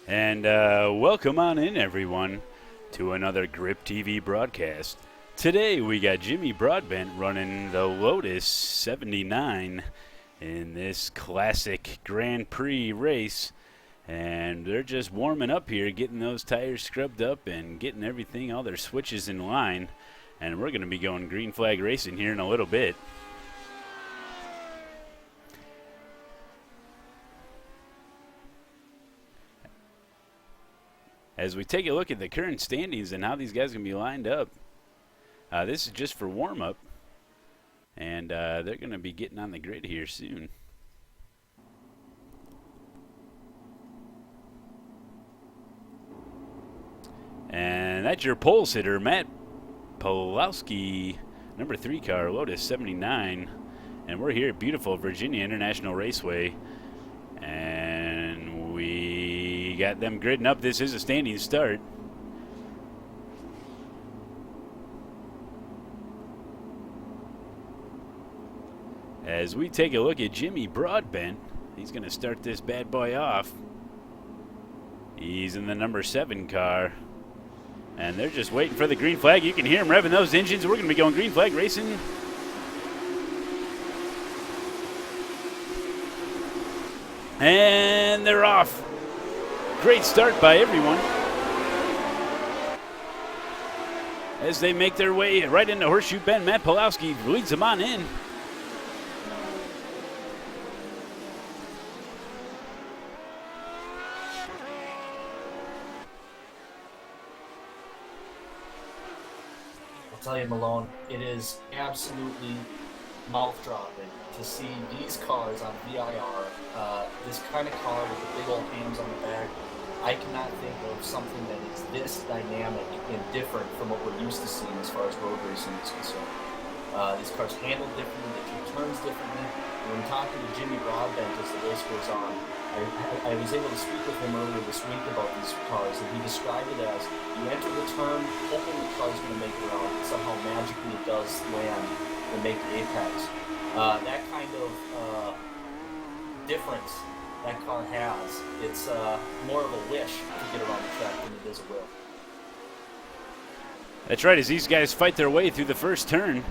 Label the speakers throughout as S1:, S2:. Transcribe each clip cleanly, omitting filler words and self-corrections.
S1: And welcome on in, everyone, to another Grip TV broadcast. Today we got Jimmy Broadbent running the Lotus 79 in this classic Grand Prix race. And they're just warming up here, getting those tires scrubbed up and getting everything, all their switches in line. And we're going to be going green flag racing here in a little bit. As we take a look at the current standings and how these guys are going to be lined up, this is just for warm-up, and they're going to be getting on the grid here soon. And that's your pole sitter, Matt Pawlowski, number 3 car, Lotus 79. And we're here at beautiful Virginia International Raceway. And we got them gridding up. This is a standing start. As we take a look at Jimmy Broadbent, he's going to start this bad boy off. He's in the number 7 car. And they're just waiting for the green flag. You can hear them revving those engines. We're going to be going green flag racing. And they're off. Great start by everyone. As they make their way right into Horseshoe Bend, Matt Pawlowski leads them on in.
S2: I'll tell you, Malone, it is absolutely mouth-dropping to see these cars on VIR, this kind of car with the big old hams on the back. I cannot think of something that is this dynamic and different from what we're used to seeing as far as road racing is concerned. These cars handle differently, they do turns differently. When talking to Jimmy Broadbent as the race goes on, I was able to speak with him earlier this week about these cars, and he described it as you enter the turn hoping the car's going to make it around, and somehow magically it does land and make the apex. That kind of difference that car has, it's more of a wish to get around the track than it is a will.
S1: That's right, as these guys fight their way through the first turn,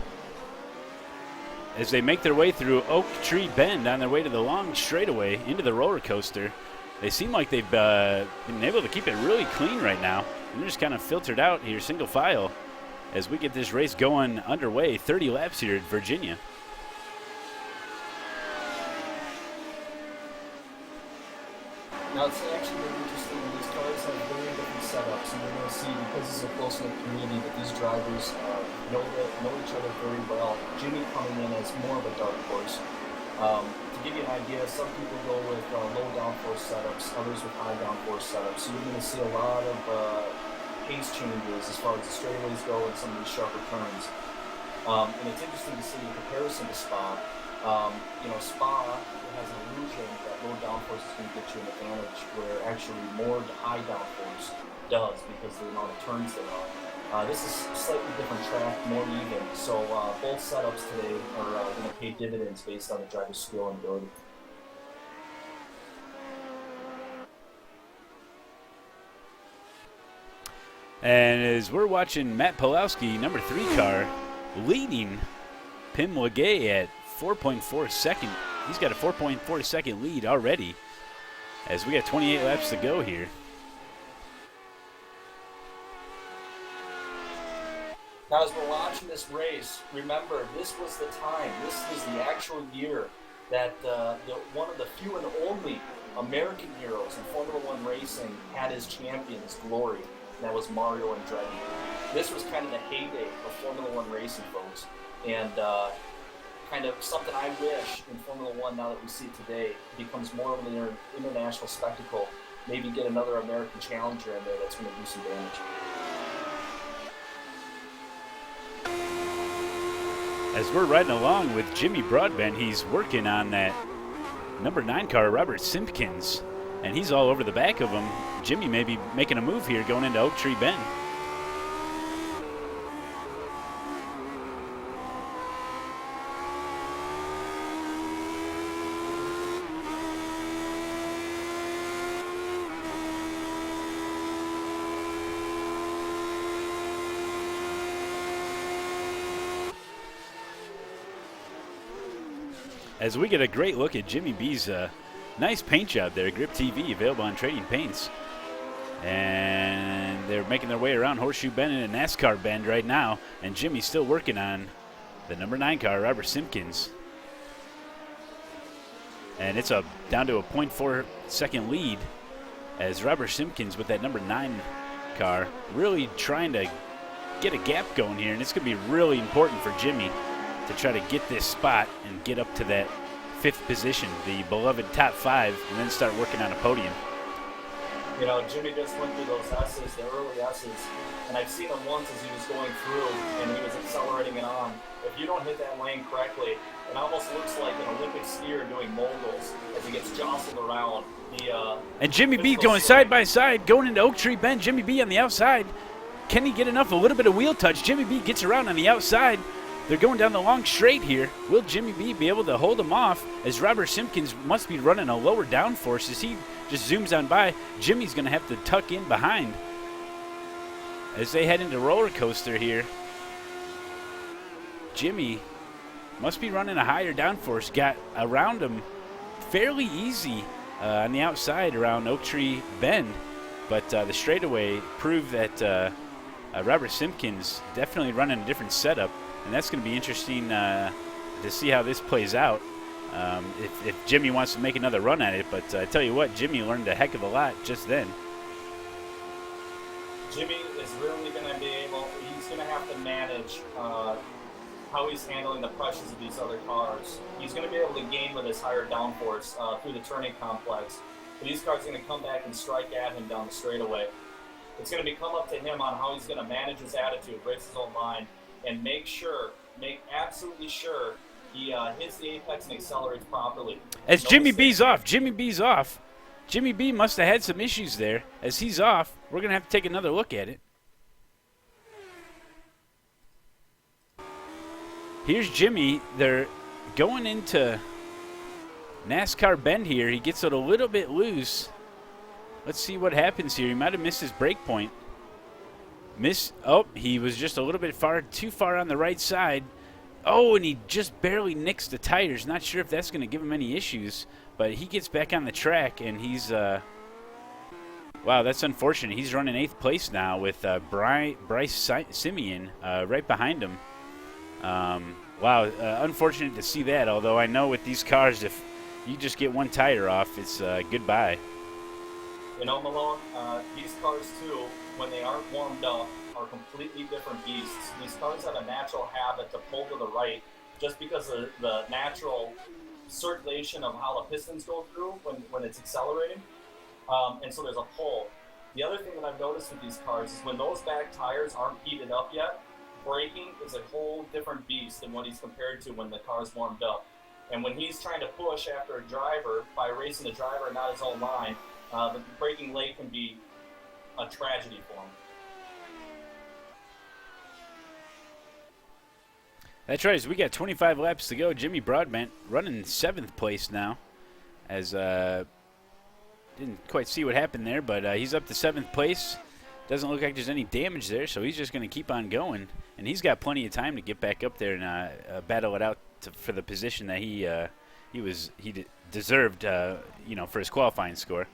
S1: as they make their way through Oak Tree Bend on their way to the long straightaway into the roller coaster. They seem like they've been able to keep it really clean right now. And they're just kind of filtered out here, single file, as we get this race going underway. 30 laps here at Virginia.
S2: Now it's actually very interesting. These cars have very different setups, and you're going to see, because it's a close-knit community, that these drivers know each other very well. Jimmy coming in as more of a dark horse. To give you an idea, some people go with low downforce setups, others with high downforce setups. So you're going to see a lot of pace changes as far as the straightaways go and some of these sharper turns. And it's interesting to see in comparison to Spa. Spa has an illusion that low downforce is going to get you an advantage, where actually more high downforce does because of the amount of turns there are. This is a slightly different track, more even. So both setups today are going to pay dividends based on the driver's skill and ability.
S1: And as we're watching Matt Pawlowski, number 3 car, leading Pim Legay at 4.4 second. He's got a 4.4 second lead already, as we got 28 laps to go here.
S2: Now, as we're watching this race, remember, this was the time, this is the actual year that one of the few and only American heroes in Formula One racing had his champion, his glory, and that was Mario Andretti. This was kind of the heyday of Formula One racing, folks, and kind of something I wish in Formula One, now that we see it today, becomes more of an international spectacle. Maybe get another American challenger in there that's going to do some damage.
S1: As we're riding along with Jimmy Broadbent, he's working on that number 9 car, Robert Simpkins, and he's all over the back of him. Jimmy may be making a move here going into Oak Tree Bend. as we get a great look at Jimmy B's nice paint job there. Grip TV available on Trading Paints. And they're making their way around Horseshoe Bend and a NASCAR bend right now. And Jimmy's still working on the number 9 car, Robert Simpkins. And it's down to a 0.4 second lead as Robert Simpkins with that number 9 car really trying to get a gap going here. And it's going to be really important for Jimmy to try to get this spot and get up to that 5th position, the beloved top 5, and then start working on a podium.
S2: You know, Jimmy just went through those S's, the early S's, and I've seen him once as he was going through and he was accelerating it on. If you don't hit that lane correctly, it almost looks like an Olympic skier doing moguls as he gets jostled around.
S1: And Jimmy B going side by side, going into Oak Tree Bend. Jimmy B on the outside. Can he get enough? A little bit of wheel touch. Jimmy B gets around on the outside. They're going down the long straight here. Will Jimmy B be able to hold him off as Robert Simpkins must be running a lower downforce as he just zooms on by? Jimmy's going to have to tuck in behind as they head into roller coaster here. Jimmy must be running a higher downforce. Got around him fairly easy on the outside around Oak Tree Bend, but the straightaway proved that Robert Simpkins definitely running a different setup. And that's going to be interesting to see how this plays out if Jimmy wants to make another run at it. But I tell you what, Jimmy learned a heck of a lot just then.
S2: Jimmy is really going to be he's going to have to manage how he's handling the pressures of these other cars. He's going to be able to gain with his higher downforce through the turning complex. But these cars are going to come back and strike at him down the straightaway. It's going to become up to him on how he's going to manage his attitude, race his own line, and make absolutely sure he hits the apex and accelerates properly.
S1: As Jimmy B's off. Jimmy B must have had some issues there. As he's off, we're going to have to take another look at it. Here's Jimmy. They're going into NASCAR Bend here. He gets it a little bit loose. Let's see what happens here. He might have missed his brake point. He was just a little bit too far on the right side. Oh, and he just barely nicks the tires. Not sure if that's going to give him any issues, but he gets back on the track, and he's wow, that's unfortunate. He's running 8th place now with Bryce Simeon right behind him. Wow, unfortunate to see that, although I know with these cars, if you just get one tire off, it's goodbye.
S2: You know, Malone, these cars, too, when they aren't warmed up, are completely different beasts. These cars have a natural habit to pull to the right just because of the natural circulation of how the pistons go through when it's accelerating. And so there's a pull. The other thing that I've noticed with these cars is when those back tires aren't heated up yet, braking is a whole different beast than what he's compared to when the car's warmed up. And when he's trying to push after a driver by racing the driver and not his own line, the braking late can be a tragedy for him.
S1: That's right. So we got 25 laps to go. Jimmy Broadbent running 7th place now, as didn't quite see what happened there, but he's up to 7th place. Doesn't look like there's any damage there, so he's just going to keep on going, and he's got plenty of time to get back up there and battle it out for the position that he deserved, for his qualifying score.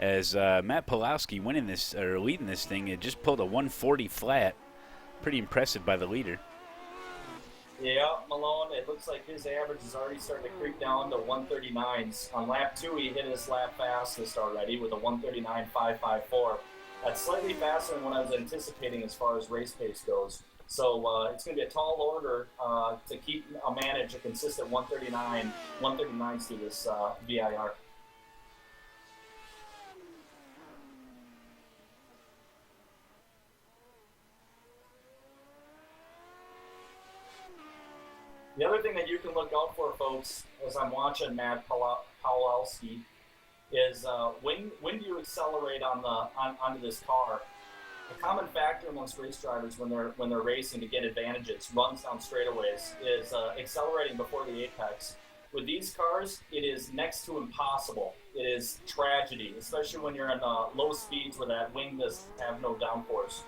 S1: As Matt Pawlowski leading this thing, it just pulled a 140 flat. Pretty impressive by the leader.
S2: Yeah, Malone, it looks like his average is already starting to creep down to 139s. On lap 2, he hit his lap fastest already with a 139.554. That's slightly faster than what I was anticipating as far as race pace goes. So it's going to be a tall order to manage a consistent 139s through this VIR. The other thing that you can look out for, folks, as I'm watching Matt Pawlowski, is when do you accelerate onto this car? A common factor amongst race drivers when they're racing to get advantages, runs down straightaways, is accelerating before the apex. With these cars, it is next to impossible. It is tragedy, especially when you're in low speeds where that wing does have no downforce.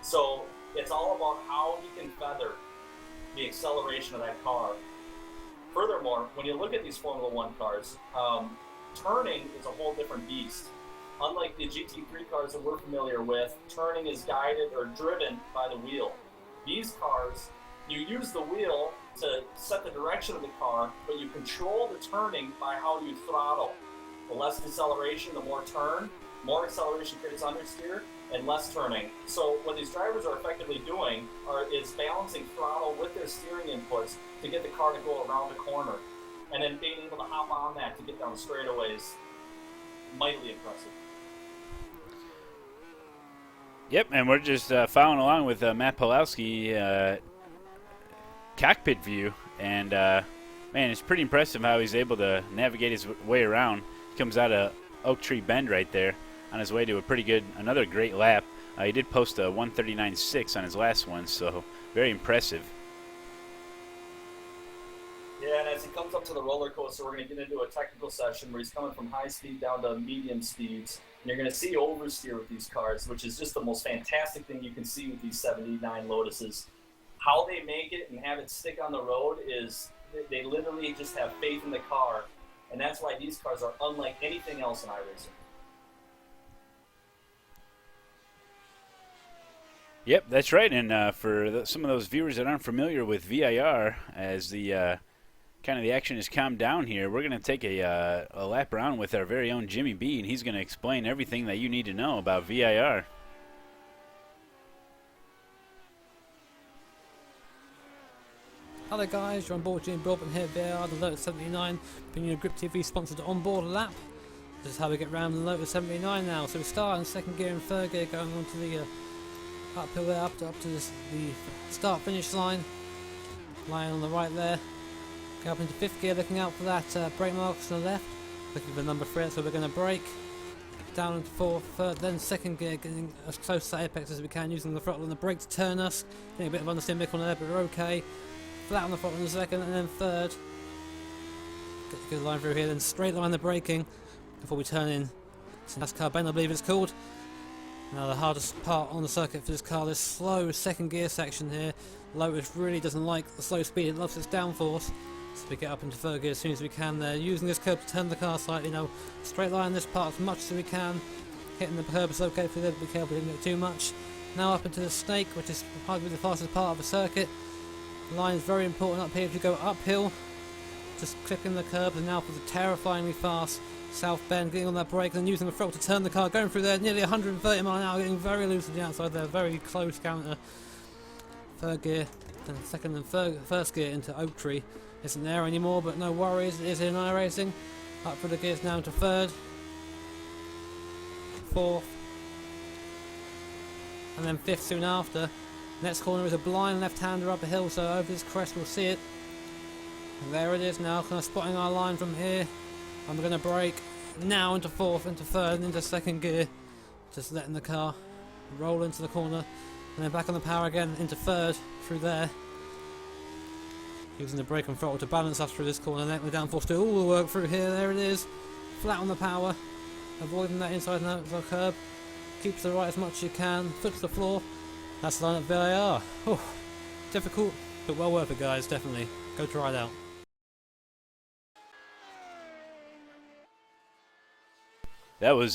S2: So it's all about how he can feather the acceleration of that car. Furthermore, when you look at these Formula One cars, turning is a whole different beast. Unlike the GT3 cars that we're familiar with, turning is guided or driven by the wheel. These cars, you use the wheel to set the direction of the car, but you control the turning by how you throttle. The less deceleration, the more turn. More acceleration creates understeer, and less turning. So what these drivers are effectively doing is balancing throttle with their steering inputs to get the car to go around the corner, and then being able to hop on that to get down the straightaways. Mightily impressive.
S1: Yep, and we're just following along with Matt Pawlowski cockpit view, and man, it's pretty impressive how he's able to navigate his way around. He comes out of Oak Tree Bend right there on his way to a pretty good, another great lap. He did post a 1:39.6 on his last one, so very impressive.
S2: Yeah, and as he comes up to the roller coaster, we're going to get into a technical session where he's coming from high speed down to medium speeds. And you're going to see oversteer with these cars, which is just the most fantastic thing you can see with these 79 Lotuses. How they make it and have it stick on the road is they literally just have faith in the car. And that's why these cars are unlike anything else in iRacing.
S1: Yep, that's right. And for some of those viewers that aren't familiar with VIR, as the kind of the action has calmed down here, we're going to take a lap around with our very own Jimmy B, and he's going to explain everything that you need to know about VIR.
S3: Hello guys, you're on board Jimmy Broadbent here, VIR, the Lotus 79, bringing you a Grip TV sponsored onboard lap. This is how we get around the Lotus 79 now. So we start in second gear and third gear, going on to the uphill there, up to the start finish line on the right there. Go up into fifth gear, looking out for that brake marks on the left, looking for number 3, so we're going to brake. Down into fourth, third, then second gear, getting as close to that apex as we can, using the throttle and the brake to turn us. Getting a bit of understeer mick on there, but we're okay. Flat on the throttle in the second, and then third. Get a good line through here, then straight line the braking before we turn in to NASCAR Bend, I believe it's called. Now the hardest part on the circuit for this car, this slow second gear section here. Lotus really doesn't like the slow speed, it loves its downforce. So we get up into third gear as soon as we can there, using this curb to turn the car slightly. Straight line this part as much as we can. Hitting the curb is okay for them, be careful we didn't get too much. Now up into the snake, which is probably the fastest part of the circuit. The line is very important up here. If you go uphill, just clipping the curb, and now for the terrifyingly fast south bend, getting on that brake and using the throttle to turn the car, going through there nearly 130 miles an hour, getting very loose on the outside there, very close counter. Third gear, then second and first gear into Oak Tree. Isn't there anymore, but no worries, it is in iRacing. Up for the gears now to third, fourth, and then fifth soon after. Next corner is a blind left-hander up a hill, so over this crest we'll see it. And there it is now, kind of spotting our line from here. I'm going to brake now into fourth, into third, and into second gear. Just letting the car roll into the corner. And then back on the power again, into third, through there. Using the brake and throttle to balance us through this corner, letting the downforce do all the work through here. There it is. Flat on the power. Avoiding that inside and out of the curb. Keeps the right as much as you can. Foot to the floor. That's the line at VIR. Oh, difficult, but well worth it, guys, definitely. Go try it out.
S1: That was,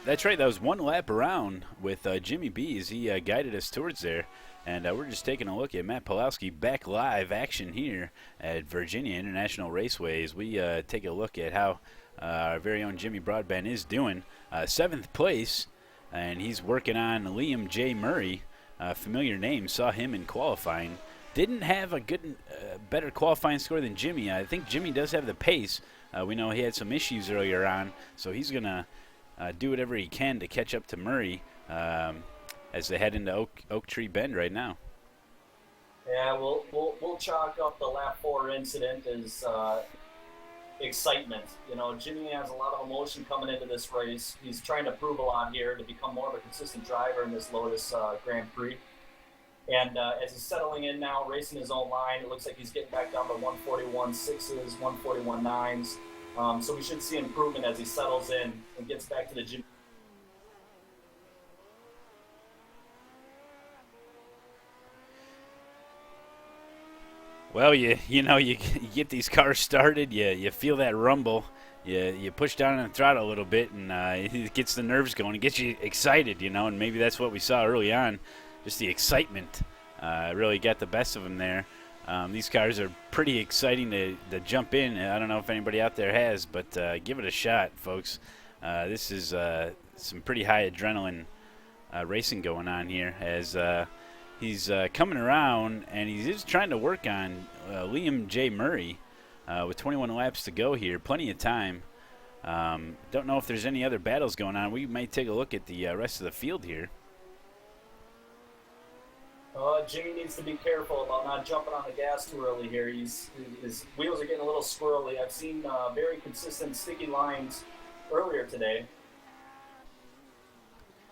S1: that's right, that was one lap around with Jimmy B as he guided us towards there. And we're just taking a look at Matt Pawlowski back live action here at Virginia International Raceways. We take a look at how our very own Jimmy Broadbent is doing. 7th place, and he's working on Liam J. Murray. Familiar name, saw him in qualifying. Didn't have a good, better qualifying score than Jimmy. I think Jimmy does have the pace. We know he had some issues earlier on, so he's going to do whatever he can to catch up to Murray as they head into Oak Tree Bend right now.
S2: Yeah, we'll chalk up the lap 4 incident as excitement. Jimmy has a lot of emotion coming into this race. He's trying to prove a lot here to become more of a consistent driver in this Lotus Grand Prix. And as he's settling in now, racing his own line, it looks like he's getting back down to 141.6s, 141.9s. So we should see improvement as he settles in and gets back to the Jimmy.
S1: Well, you get these cars started, you feel that rumble, you push down on the throttle a little bit, and it gets the nerves going, it gets you excited, and maybe that's what we saw early on, just the excitement really got the best of them there. These cars are pretty exciting to jump in. I don't know if anybody out there has, but give it a shot, folks. This is some pretty high adrenaline racing going on here as he's coming around, and he's just trying to work on Liam J. Murray with 21 laps to go here. Plenty of time. Don't know if there's any other battles going on. We might take a look at the rest of the field here.
S2: Jimmy needs to be careful about not jumping on the gas too early here. His wheels are getting a little squirrely. I've seen very consistent sticky lines earlier today.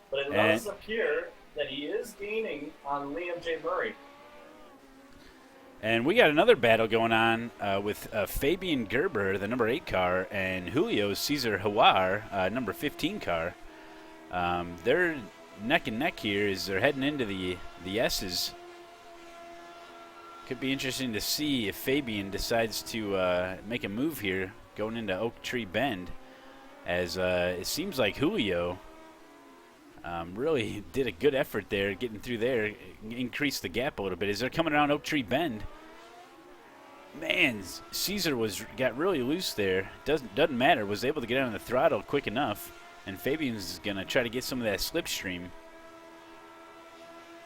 S2: But it does appear that he is gaining on Liam J. Murray.
S1: And we got another battle going on with Fabian Gerber, the number 8 car, and Julio Cesar Hawar, number 15 car. They're neck and neck here as they're heading into the S's. Could be interesting to see if Fabian decides to make a move here going into Oak Tree Bend, as it seems like Julio really did a good effort there getting through there, increased the gap a little bit as they're coming around Oak Tree Bend. Man, Caesar got really loose there. Doesn't matter, was able to get on the throttle quick enough, and Fabian's gonna try to get some of that slipstream.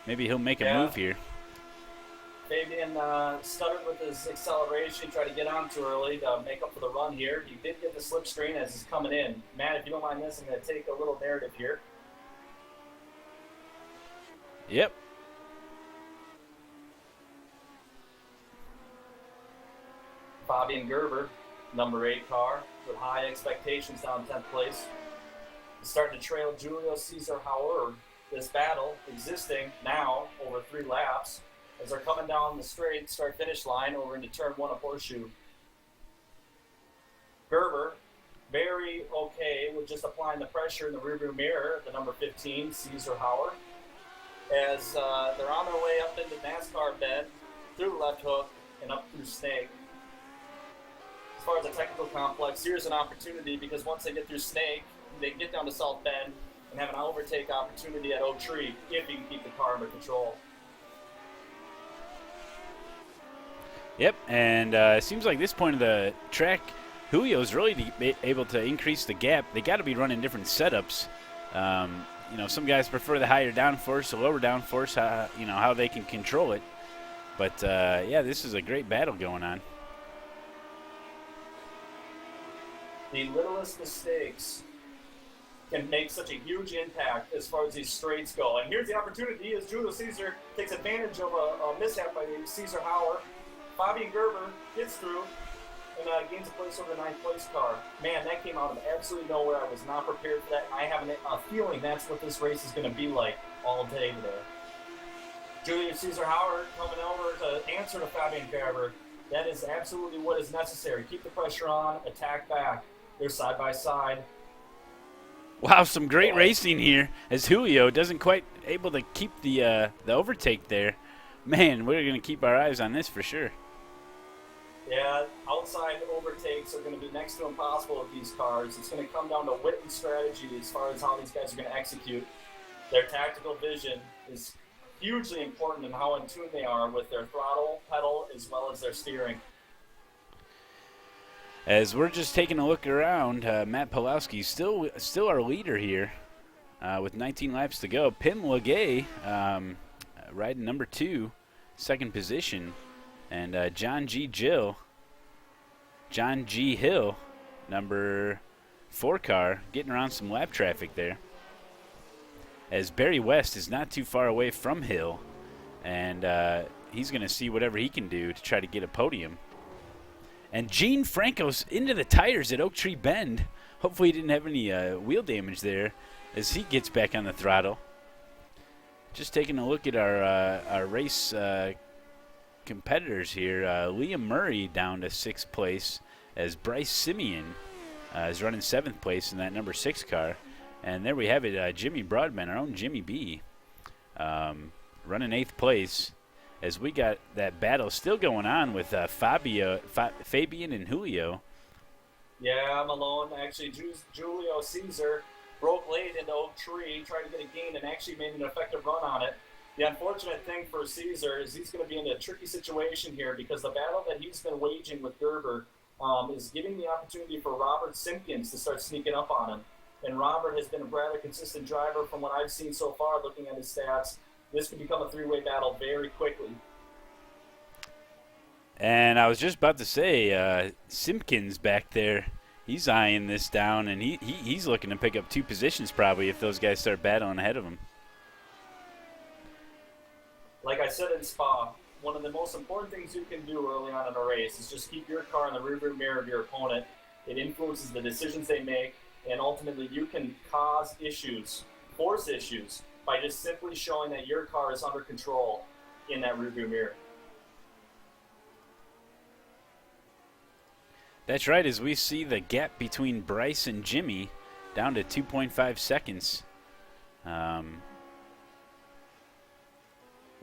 S1: Maybe he'll make a move here.
S2: Fabian stuttered with his acceleration, tried to get on too early to make up for the run here. He did get the slipstream as he's coming in. Matt, if you don't mind this, I'm going to take a little narrative here.
S1: Yep.
S2: Fabian Gerber, number 8 car, with high expectations down 10th place. He's starting to trail Julio Cesar Hauer. This battle existing now over 3 laps as they're coming down the straight start-finish line over into turn 1 of Horseshoe. Gerber, very okay with just applying the pressure in the rearview mirror, the number 15, Cesar Hauer, as they're on their way up into NASCAR bed, through left hook, and up through Snake. As far as the technical complex, here's an opportunity because once they get through Snake, they can get down to South Bend and have an overtake opportunity at Oak Tree if you can keep the car under control.
S1: Yep, and it seems like this point of the track, Julio's really able to increase the gap. They got to be running different setups. Some guys prefer the higher downforce, the lower downforce, how they can control it. But, this is a great battle going on.
S2: The littlest mistakes can make such a huge impact as far as these straights go. And here's the opportunity as Julio Cesar takes advantage of a mishap by Cesar Hauer. Fabian Gerber gets through and gains a place over the 9th place car. Man, that came out of absolutely nowhere. I was not prepared for that. I have a feeling that's what this race is going to be like all day today. Julio Cesar Hauer coming over to answer to Fabian Gerber. That is absolutely what is necessary. Keep the pressure on, attack back. They're side by side.
S1: Wow, some great racing here as Julio doesn't quite able to keep the overtake there. Man, we're going to keep our eyes on this for sure.
S2: Yeah, outside overtakes are going to be next to impossible with these cars. It's going to come down to wit and strategy as far as how these guys are going to execute. Their tactical vision is hugely important in how in tune they are with their throttle, pedal, as well as their steering.
S1: As we're just taking a look around, Matt Pawlowski still our leader here with 19 laps to go. Pim Legay riding number 2, second position. And John G. Hill, number 4 car, getting around some lap traffic there. As Barry West is not too far away from Hill, and he's going to see whatever he can do to try to get a podium. And Gene Franco's into the tires at Oak Tree Bend. Hopefully he didn't have any wheel damage there as he gets back on the throttle. Just taking a look at our race competitors here. Liam Murray down to 6th place as Bryce Simeon is running 7th place in that number 6 car. And there we have it, Jimmy Broadbent, our own Jimmy B, running 8th place as we got that battle still going on with Fabian and Julio.
S2: Yeah, Malone. Actually, Julio Caesar broke late into Oak Tree, tried to get a gain, and actually made an effective run on it. The unfortunate thing for Caesar is he's going to be in a tricky situation here because the battle that he's been waging with Gerber is giving the opportunity for Robert Simpkins to start sneaking up on him. And Robert has been a rather consistent driver from what I've seen so far, looking at his stats. This could become a three-way battle very quickly.
S1: And I was just about to say, Simpkins back there, he's eyeing this down, and he's looking to pick up 2 positions probably if those guys start battling ahead of him.
S2: Like I said in Spa, one of the most important things you can do early on in a race is just keep your car in the rearview mirror of your opponent. It influences the decisions they make, and ultimately you can cause issues, force issues, by just simply showing that your car is under control in that rearview mirror.
S1: That's right, as we see the gap between Bryce and Jimmy down to 2.5 seconds.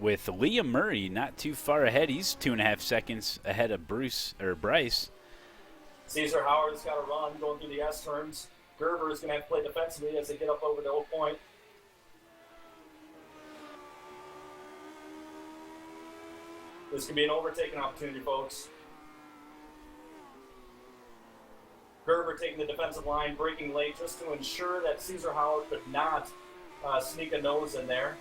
S1: With Liam Murray not too far ahead, he's 2.5 seconds ahead of Bryce.
S2: Caesar Howard's got to run going through the S turns. Gerber is going to have to play defensively as they get up over the Oak Point. This could be an overtaking opportunity, folks. Gerber taking the defensive line, breaking late just to ensure that Caesar Howard could not sneak a nose in there.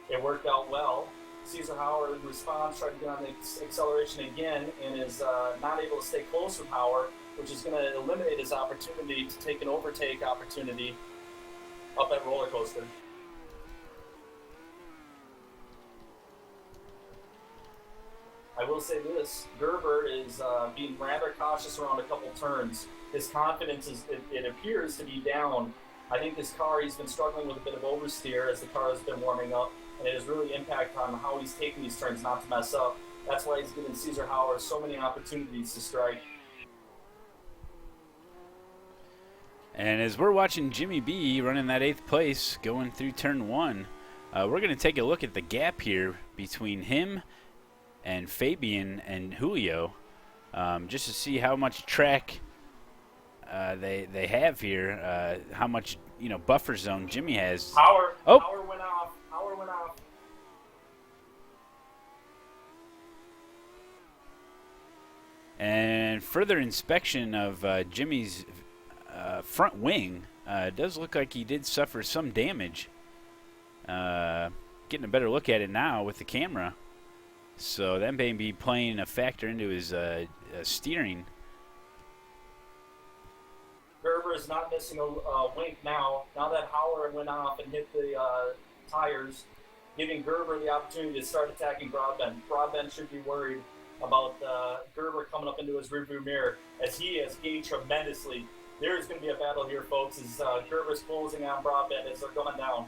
S2: It worked out well. Caesar Howard responds, tried to get on the acceleration again, and is not able to stay close with Howard, which is going to eliminate his opportunity to take an overtake opportunity up at roller coaster. I will say this, Gerber is being rather cautious around a couple turns. His confidence, it appears to be down. I think this car, he's been struggling with a bit of oversteer as the car has been warming up, and it has really impacted on how he's taking these turns not to mess up. That's why he's giving Caesar Howard so many opportunities to strike.
S1: And as we're watching Jimmy B running that 8th place going through turn 1, we're going to take a look at the gap here between him and Fabian and Julio, just to see how much track they have here, how much buffer zone Jimmy has.
S2: Howard went off.
S1: And further inspection of Jimmy's front wing, does look like he did suffer some damage. Getting a better look at it now with the camera. So that may be playing a factor into his steering.
S2: Gerber is not missing a wink now. Now that Howard went off and hit the tires, giving Gerber the opportunity to start attacking Broadbent. Broadbent should be worried about Gerber coming up into his rearview mirror as he has gained tremendously. There's going to be a battle here, folks, as Gerber's closing on Broadbent as they're going down.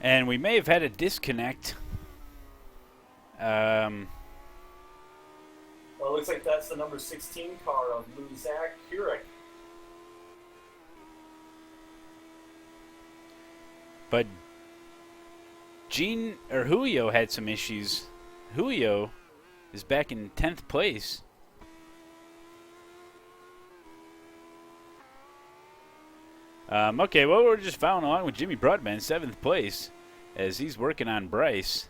S1: And we may have had a disconnect.
S2: Well, it looks like that's the number 16 car of Zach Hurek.
S1: But Julio had some issues. Julio is back in 10th place. Okay, well, we're just following along with Jimmy Broadbent, 7th place, as he's working on Bryce.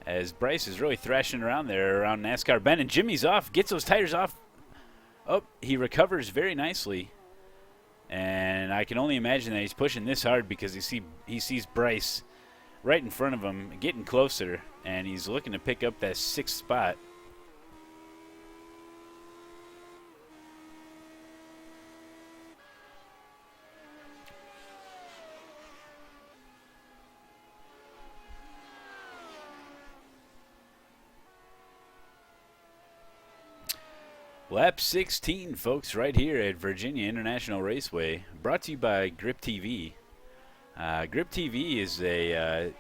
S1: As Bryce is really thrashing around there around NASCAR Bend, and Jimmy's off, gets those tires off. Oh, he recovers very nicely. And I can only imagine that he's pushing this hard because he sees Bryce right in front of him, getting closer, and he's looking to pick up that 6th spot. Lap 16, folks, right here at Virginia International Raceway, brought to you by Grip TV. Grip TV is a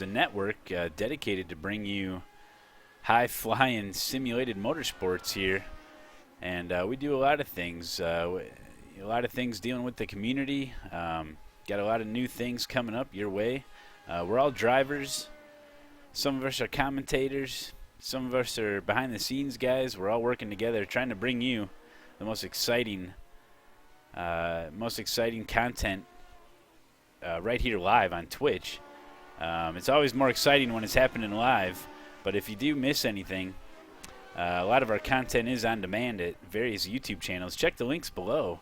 S1: network dedicated to bring you high-flying simulated motorsports here. And we do a lot of things. A lot of things dealing with the community. Got a lot of new things coming up your way. We're all drivers. Some of us are commentators. Some of us are behind-the-scenes guys. We're all working together, trying to bring you the most exciting content right here live on Twitch. It's always more exciting when it's happening live, but if you do miss anything, a lot of our content is on demand at various YouTube channels. Check the links below,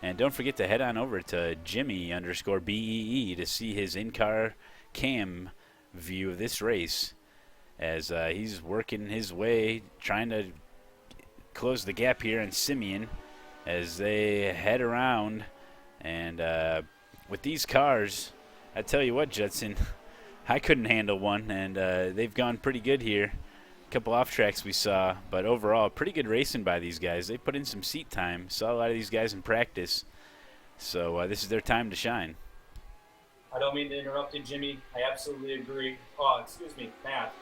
S1: and don't forget to head on over to Jimmy_BEE to see his in-car cam view of this race as he's working his way, trying to close the gap here on Simeon as they head around. And with these cars, I tell you what, Judson, I couldn't handle one, and they've gone pretty good here. A couple off tracks we saw, but overall, pretty good racing by these guys. They put in some seat time. Saw a lot of these guys in practice, so this is their time to shine.
S2: I don't mean to interrupt you, Jimmy. I absolutely agree. Oh, excuse me, Matt.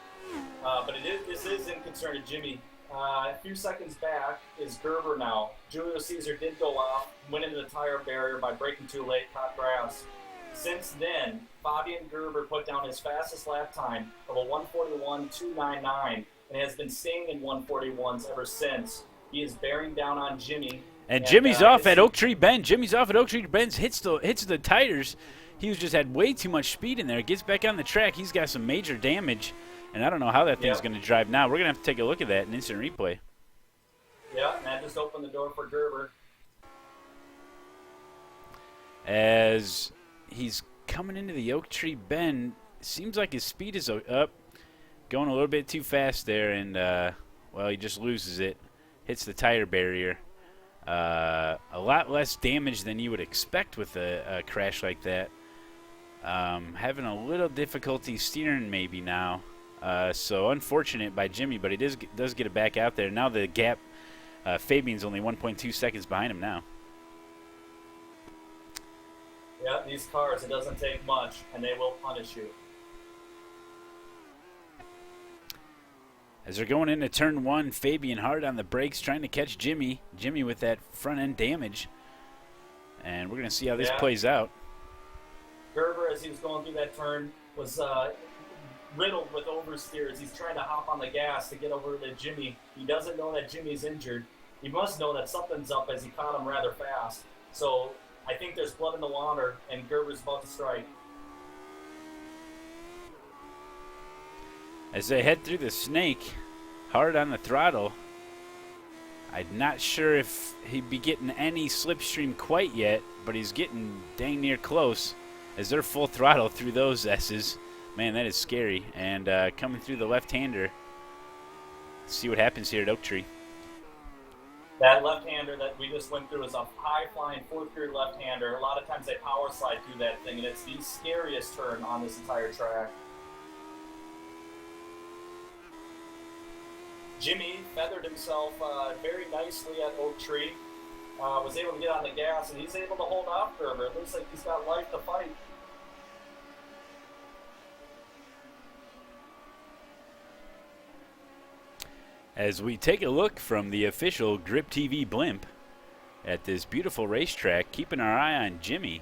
S2: But this is in concern of Jimmy. A few seconds back is Gerber now. Julio Caesar did go off, went into the tire barrier by braking too late, caught grass. Since then, Fabian Gerber put down his fastest lap time of a 1:41.299 and has been staying in 1:41s ever since. He is bearing down on Jimmy.
S1: And Jimmy's off at Oak Tree Bend. Jimmy's off at Oak Tree Bend, hits the tires. He just had way too much speed in there. Gets back on the track. He's got some major damage, and I don't know how that thing's going to drive now. We're going to have to take a look at that in instant replay.
S2: Yeah, and that just opened the door for Gerber.
S1: As he's coming into the Oak Tree Bend, seems like his speed is up, going a little bit too fast there, and, well, he just loses it. Hits the tire barrier. A lot less damage than you would expect with a crash like that. Having a little difficulty steering maybe now. So unfortunate by Jimmy, but he does get it back out there. Now the gap, Fabian's only 1.2 seconds behind him now.
S2: Yeah, these cars, it doesn't take much, and they will punish you.
S1: As they're going into turn one, Fabian hard on the brakes, trying to catch Jimmy. Jimmy with that front end damage. And we're going to see how this plays out.
S2: Gerber, as he was going through that turn, was riddled with oversteers. He's trying to hop on the gas to get over to Jimmy. He doesn't know that Jimmy's injured. He must know that something's up as he caught him rather fast. So I think there's blood in the water, and Gerber's about to strike.
S1: As they head through the snake, hard on the throttle. I'm not sure if he'd be getting any slipstream quite yet, but he's getting dang near close as they're full throttle through those S's. Man, that is scary. And coming through the left-hander. See what happens here at Oak Tree.
S2: That left-hander that we just went through is a high-flying fourth-gear left-hander. A lot of times they power slide through that thing, and it's the scariest turn on this entire track. Jimmy feathered himself very nicely at Oak Tree. Was able to get on the gas, and he's able to hold off Gerber. It looks like he's got life to fight.
S1: As we take a look from the official Grip TV blimp at this beautiful racetrack, keeping our eye on Jimmy,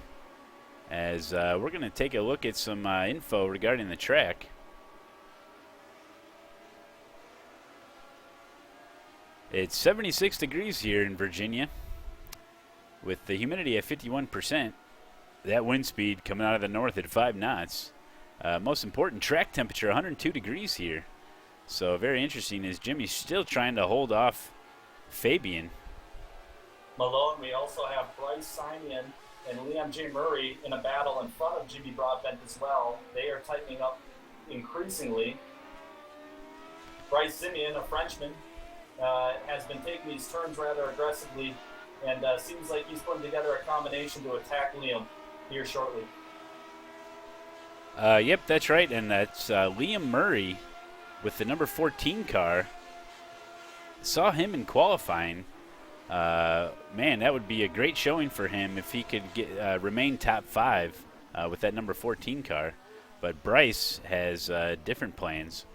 S1: as we're going to take a look at some info regarding the track. It's 76 degrees here in Virginia with the humidity at 51%. That wind speed coming out of the north at 5 knots. Most important, track temperature 102 degrees here. So very interesting is Jimmy's still trying to hold off Fabian.
S2: Malone, we also have Bryce Simon and Liam J. Murray in a battle in front of Jimmy Broadbent as well. They are tightening up increasingly. Bryce Simeon, a Frenchman, has been taking these turns rather aggressively, and seems like he's putting together a combination to attack Liam here shortly.
S1: Yep, that's right, and that's Liam Murray with the number 14 car. Saw him in qualifying. Man, that would be a great showing for him if he could get remain top 5 with that number 14 car. But Bryce has different plans.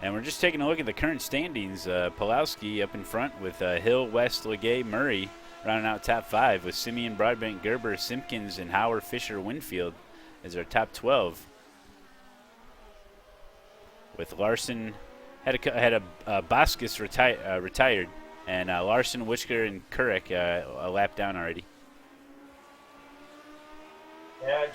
S1: And we're just taking a look at the current standings. Pulowski up in front with Hill, West, Legay, Murray rounding out top 5 with Simeon, Broadbent, Gerber, Simpkins, and Howard, Fisher, Winfield as our top 12. With Larson, had a Boskus retired, and Larson, Whisker, and Kurek a lap down already.
S2: Yeah,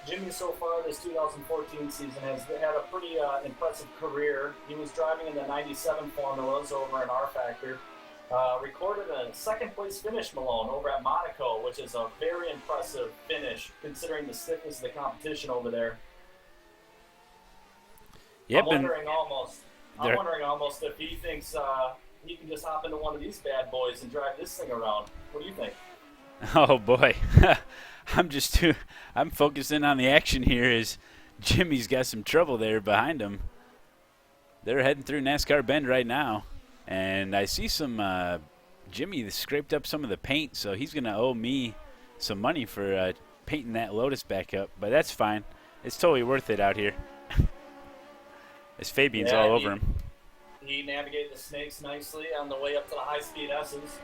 S2: Jimmy so far this 2014 season has had a pretty impressive career. He was driving in the 97 formulas over in R Factor. Recorded a second place finish, Malone, over at Monaco, which is a very impressive finish considering the stiffness of the competition over there.
S1: Yep,
S2: I'm wondering almost if he thinks he can just hop into one of these bad boys and drive this thing around. What do you think?
S1: Oh boy, I'm focusing on the action here. As Jimmy's got some trouble there behind him. They're heading through NASCAR Bend right now, and I see some Jimmy scraped up some of the paint, so he's gonna owe me some money for painting that Lotus back up. But that's fine. It's totally worth it out here. As Fabian's all over him.
S2: He navigated the snakes nicely on the way up to the high-speed S's.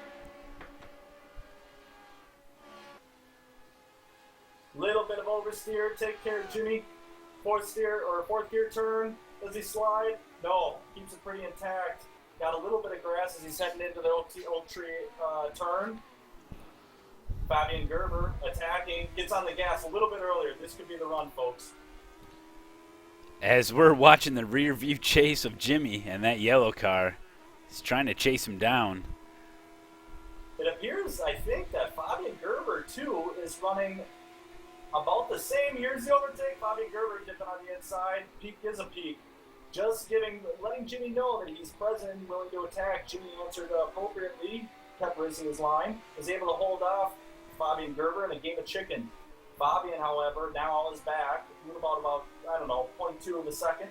S2: Little bit of oversteer. Take care, Jimmy. Fourth gear turn. Does he slide? No. Keeps it pretty intact. Got a little bit of grass as he's heading into the oak tree turn. Fabian Gerber attacking. Gets on the gas a little bit earlier. This could be the run, folks.
S1: As we're watching the rear view chase of Jimmy and that yellow car, he's trying to chase him down.
S2: It appears, I think, that Fabian Gerber, too, is running about the same. Here's the overtake. Fabian Gerber dipping on the inside. Peak is a peak. Just letting Jimmy know that he's present and willing to attack. Jimmy answered appropriately, kept racing his line, was able to hold off Fabian Gerber in a game of chicken. Fabian, however, now on his back, about 0.2 of a second,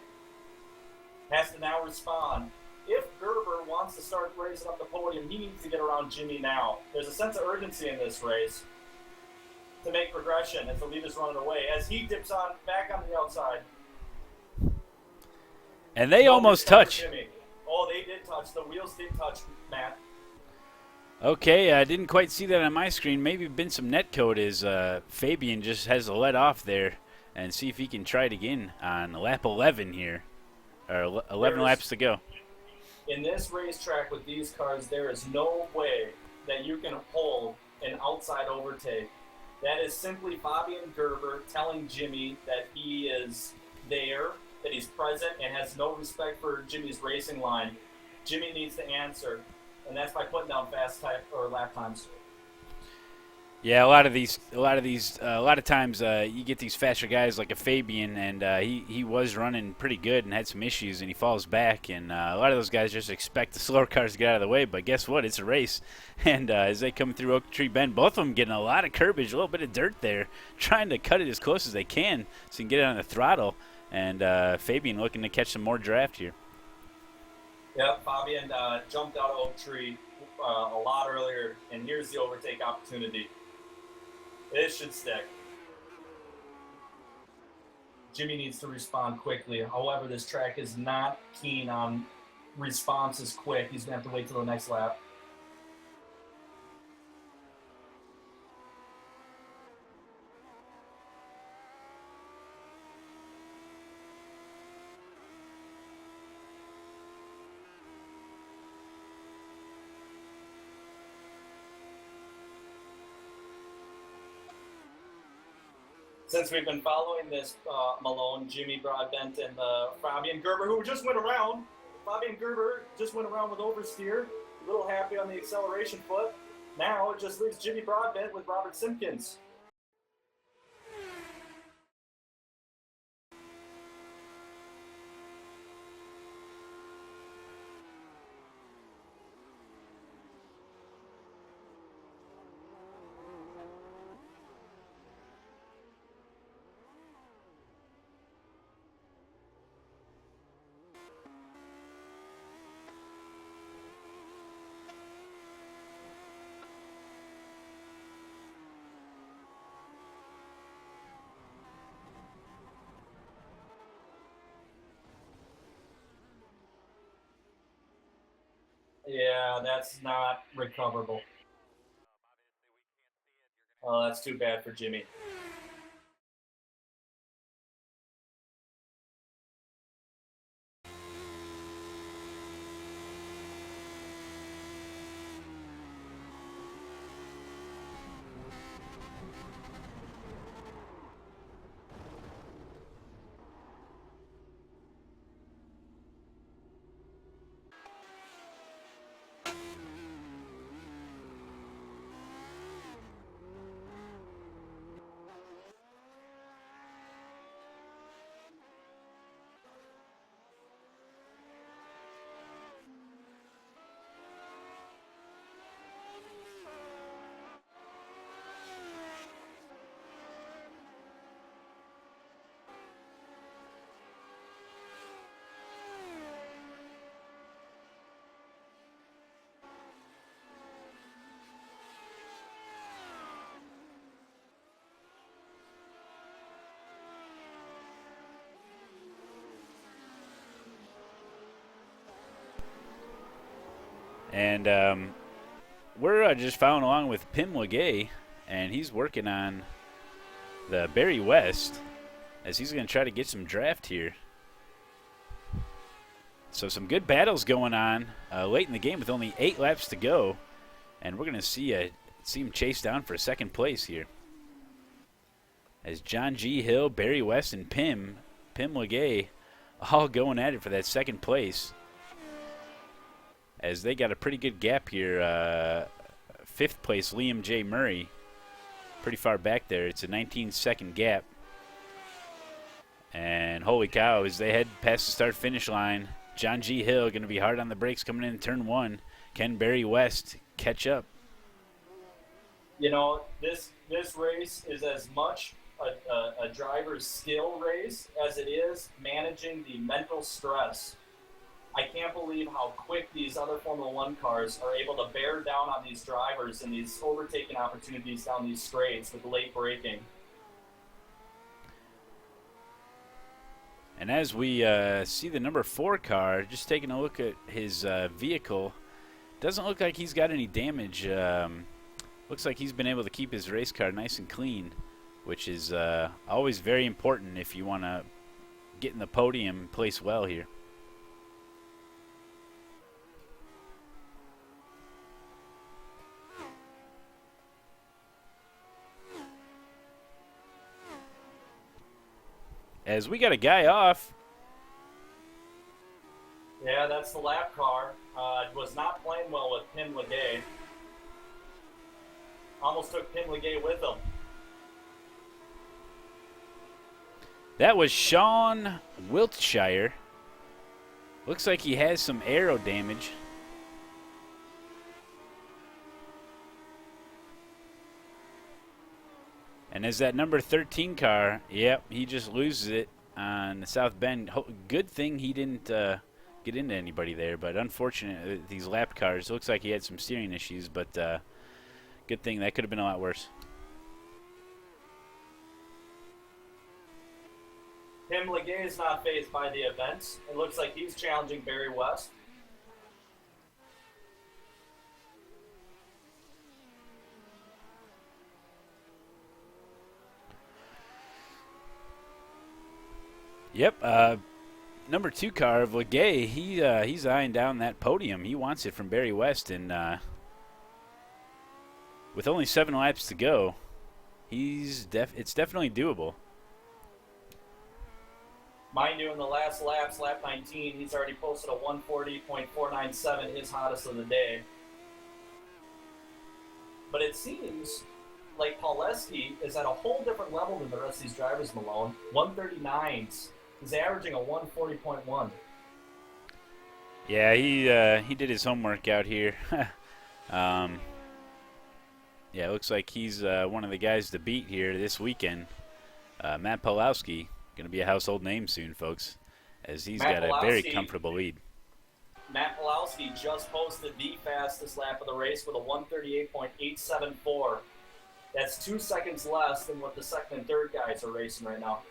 S2: has to now respond. If Gerber wants to start raising up the podium, he needs to get around Jimmy now. There's a sense of urgency in this race to make progression as the lead is running away, as he dips back on the outside.
S1: And they almost touch.
S2: Jimmy. Oh, they did touch. The wheels did touch, Matt.
S1: Okay, I didn't quite see that on my screen. Maybe been some netcode as Fabian just has to let off there and see if he can try it again on lap 11 here. Or 11 laps to go.
S2: In this racetrack with these cars, there is no way that you can hold an outside overtake. That is simply Fabian Gerber telling Jimmy that he is there, that he's present, and has no respect for Jimmy's racing line. Jimmy needs to answer, and that's by putting down fast time or lap times.
S1: Yeah, a lot of times you get these faster guys like a Fabian, and he was running pretty good and had some issues, and he falls back, and a lot of those guys just expect the slower cars to get out of the way, but guess what? It's a race, and as they come through Oak Tree Bend, both of them getting a lot of curbage, a little bit of dirt there, trying to cut it as close as they can so you can get it on the throttle, and Fabian looking to catch some more draft here.
S2: Yep, Fabian jumped out of Oak Tree a lot earlier, and here's the overtake opportunity. It should stick. Jimmy needs to respond quickly. However, this track is not keen on responses quick. He's going to have to wait till the next lap. Since we've been following this, Malone, Jimmy Broadbent, and Fabian Gerber, who just went around. Fabian Gerber just went around with oversteer, a little happy on the acceleration foot. Now it just leaves Jimmy Broadbent with Robert Simpkins. Yeah, that's not recoverable. Oh, that's too bad for Jimmy.
S1: And we're just following along with Pim Legay, and he's working on the Barry West as he's going to try to get some draft here. So some good battles going on late in the game with only 8 laps to go, and we're going to see him chase down for second place here. As John G. Hill, Barry West, and Pim Legay all going at it for that second place. As they got a pretty good gap here. 5th place, Liam J. Murray, pretty far back there. It's a 19-second gap. And holy cow, as they head past the start-finish line, John G. Hill going to be hard on the brakes coming in turn 1. Can Barry West catch up?
S2: You know, this race is as much a driver's skill race as it is managing the mental stress. I can't believe how quick these other Formula One cars are able to bear down on these drivers in these overtaking opportunities down these straights with late braking.
S1: And as we see the number 4 car, just taking a look at his vehicle, doesn't look like he's got any damage. Looks like he's been able to keep his race car nice and clean, which is always very important if you want to get in the podium and place well here. As we got a guy off.
S2: Yeah, that's the lap car. Was not playing well with Pim Legay. Almost took Pim Legay with him.
S1: That was Sean Wiltshire. Looks like he has some aero damage. And as that number 13 car, yep, he just loses it on the South Bend. Good thing he didn't get into anybody there, but unfortunate, these lap cars. Looks like he had some steering issues, but good thing. That could have been a lot worse.
S2: Pim Legay is not phased by the events. It looks like he's challenging Barry West.
S1: Yep. Number 2 car of Legay, he's eyeing down that podium. He wants it from Barry West, and with only 7 laps to go, it's definitely doable.
S2: Mind you, in the last laps, lap 19, he's already posted a 140.497, his hottest of the day. But it seems like Pauleski is at a whole different level than the rest of these drivers, Malone. 139s. He's averaging a 140.1.
S1: Yeah, he did his homework out here. Yeah, it looks like he's one of the guys to beat here this weekend. Matt Pawlowski, going to be a household name soon, folks, as he's got a very comfortable lead.
S2: Matt Pawlowski just posted the fastest lap of the race with a 138.874. That's 2 seconds less than what the second and third guys are racing right now.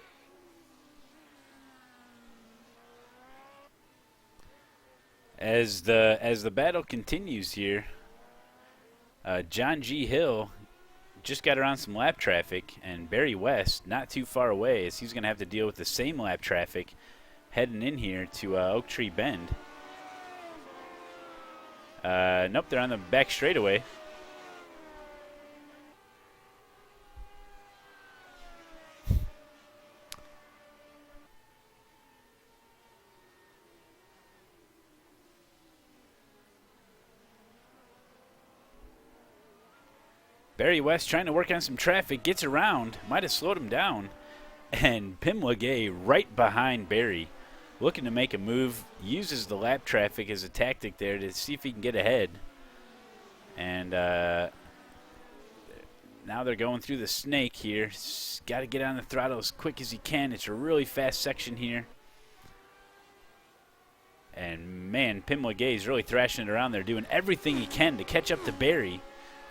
S1: As the battle continues here, John G. Hill just got around some lap traffic, and Barry West not too far away, as he's going to have to deal with the same lap traffic heading in here to Oak Tree Bend. Nope, they're on the back straightaway. Barry West trying to work on some traffic, gets around, might have slowed him down, and Pim Legay right behind Barry, looking to make a move, uses the lap traffic as a tactic there to see if he can get ahead. And now they're going through the snake here. Got to get on the throttle as quick as he can. It's a really fast section here. And man, Pim Legay is really thrashing it around there, doing everything he can to catch up to Barry.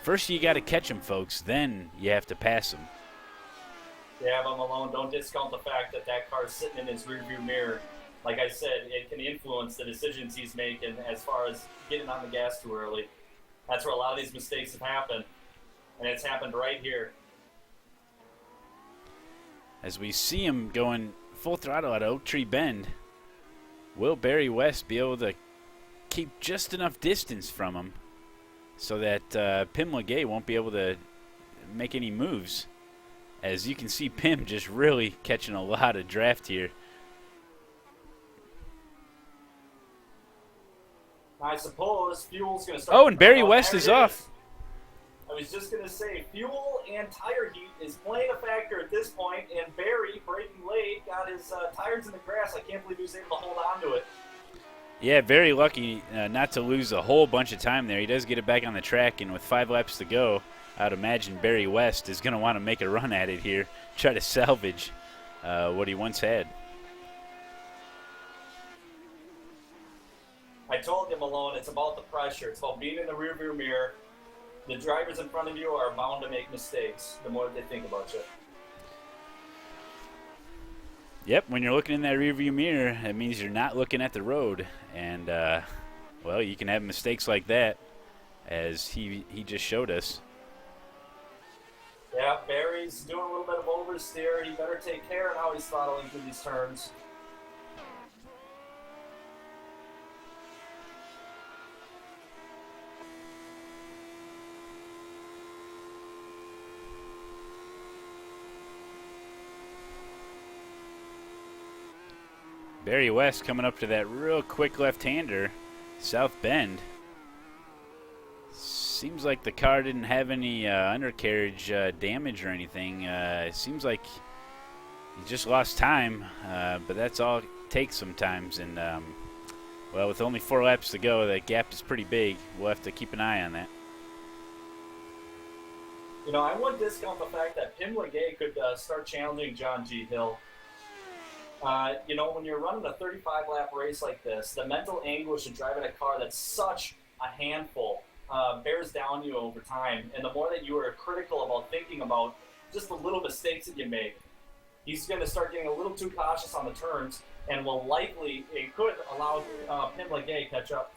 S1: First, you got to catch him, folks. Then you have to pass him.
S2: Yeah, but Malone, don't discount the fact that that car's sitting in his rearview mirror. Like I said, it can influence the decisions he's making as far as getting on the gas too early. That's where a lot of these mistakes have happened, and it's happened right here.
S1: As we see him going full throttle at Oak Tree Bend, will Barry West be able to keep just enough distance from him so that Pim Legay won't be able to make any moves? As you can see, Pim just really catching a lot of draft here.
S2: I suppose fuel's going to start.
S1: Oh, and Barry West is off.
S2: I was just going to say, fuel and tire heat is playing a factor at this point, and Barry, braking late, got his tires in the grass. I can't believe he was able to hold on to it.
S1: Yeah, very lucky not to lose a whole bunch of time there. He does get it back on the track, and with 5 laps to go, I'd imagine Barry West is going to want to make a run at it here, try to salvage what he once had.
S2: I told you, Malone, it's about the pressure. It's about being in the rearview mirror. The drivers in front of you are bound to make mistakes the more that they think about you.
S1: Yep, when you're looking in that rearview mirror, it means you're not looking at the road. And, well, you can have mistakes like that, as he just showed us.
S2: Yeah, Barry's doing a little bit of oversteer. He better take care of how he's throttling through these turns.
S1: Barry West coming up to that real quick left-hander, South Bend. Seems like the car didn't have any undercarriage damage or anything. It seems like he just lost time, but that's all it takes sometimes. And, well, with only 4 laps to go, that gap is pretty big. We'll have to keep an eye on that.
S2: You know, I wouldn't discount the fact that Pim Legay could start challenging John G. Hill. You know, when you're running a 35-lap race like this, the mental anguish of driving a car that's such a handful bears down you over time. And the more that you are critical about thinking about just the little mistakes that you make, he's going to start getting a little too cautious on the turns and will likely, it could allow Pim Legay catch up.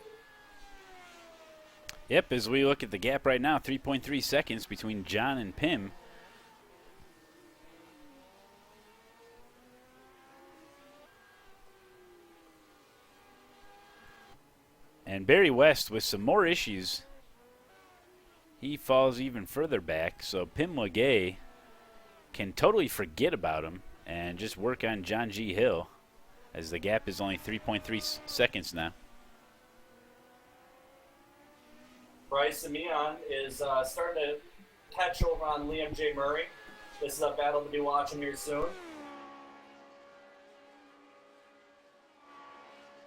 S1: Yep, as we look at the gap right now, 3.3 seconds between John and Pim. And Barry West with some more issues. He falls even further back, so Pim Legay can totally forget about him and just work on John G. Hill, as the gap is only 3.3 seconds now.
S2: Bryce Simeon is starting to catch over on Liam J. Murray. This is a battle to be watching here soon.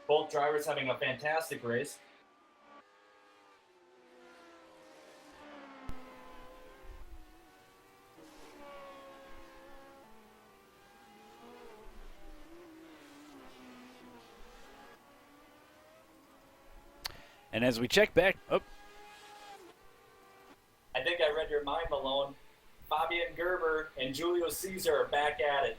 S2: Both drivers having a fantastic race.
S1: And as we check back,
S2: I think I read your mind, Malone. Fabian Gerber and Julio Caesar are back at it.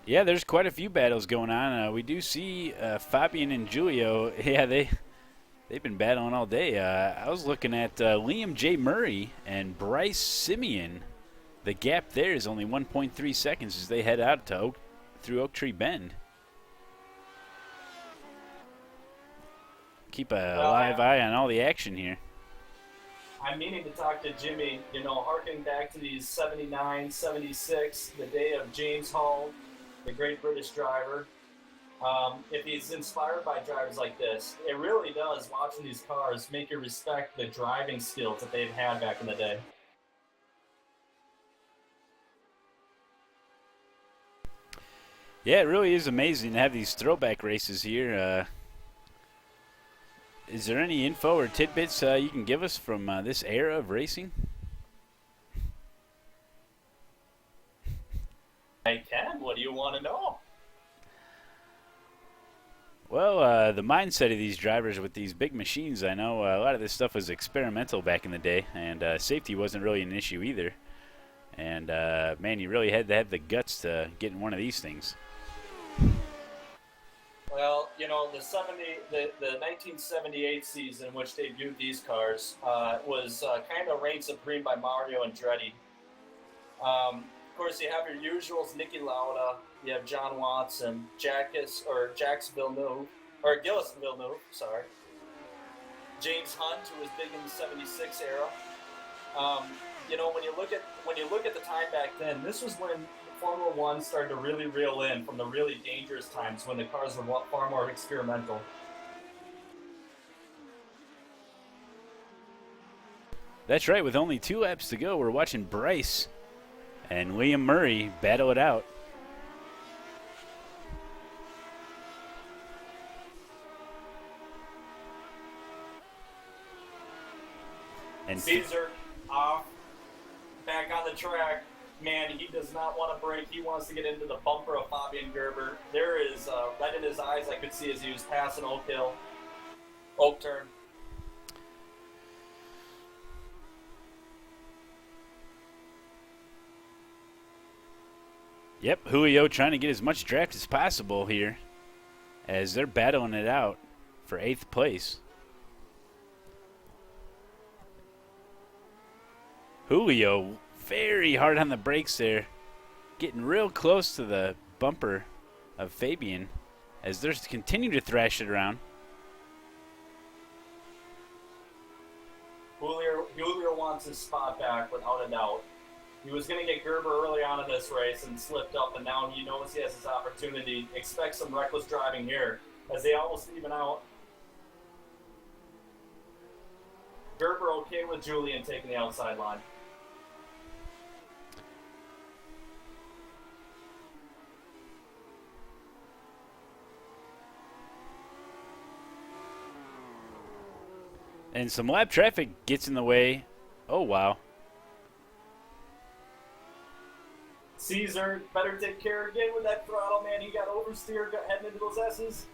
S1: Yeah, there's quite a few battles going on. We do see Fabian and Julio. Yeah, they've been battling all day. I was looking at Liam J. Murray and Bryce Simeon. The gap there is only 1.3 seconds as they head out to through Oak Tree Bend. Keep a live eye on all the action here.
S2: I'm meaning to talk to Jimmy, you know, harking back to these 79, 76, the day of James Hull, the great British driver. If he's inspired by drivers like this, it really does, watching these cars, make you respect the driving skills that they've had back in the day.
S1: Yeah, it really is amazing to have these throwback races here. Is there any info or tidbits you can give us from this era of racing?
S2: I can. What do you want to know?
S1: Well, the mindset of these drivers with these big machines, I know a lot of this stuff was experimental back in the day, and safety wasn't really an issue either. And, man, you really had to have the guts to get in one of these things.
S2: Well, you know, the 1978 season, which debuted these cars, was kind of reigned supreme by Mario Andretti. Of course, you have your usuals, Niki Lauda, you have John Watson, Gilles Villeneuve, sorry. James Hunt, who was big in the '76 era. You know, when you look at the time back then, this was when Formula One started to really reel in from the really dangerous times when the cars were far more experimental.
S1: That's right, with only 2 laps to go, we're watching Bryce and Liam Murray battle it out. And
S2: Caesar off, back on the track. Man, he does not want to break. He wants to get into the bumper of Fabian Gerber. There is red in his eyes, I could see as he was passing Oak Turn.
S1: Yep, Julio trying to get as much draft as possible here as they're battling it out for 8th place. Julio very hard on the brakes there, getting real close to the bumper of Fabian as they're continuing to thrash it around.
S2: Julio wants his spot back without a doubt. He was going to get Gerber early on in this race and slipped up, and now he knows he has his opportunity. Expect some reckless driving here as they almost even out. Gerber okay with Julian taking the outside line.
S1: And some lap traffic gets in the way. Oh, wow.
S2: Caesar better take care again with that throttle, man. He got oversteered heading into those S's.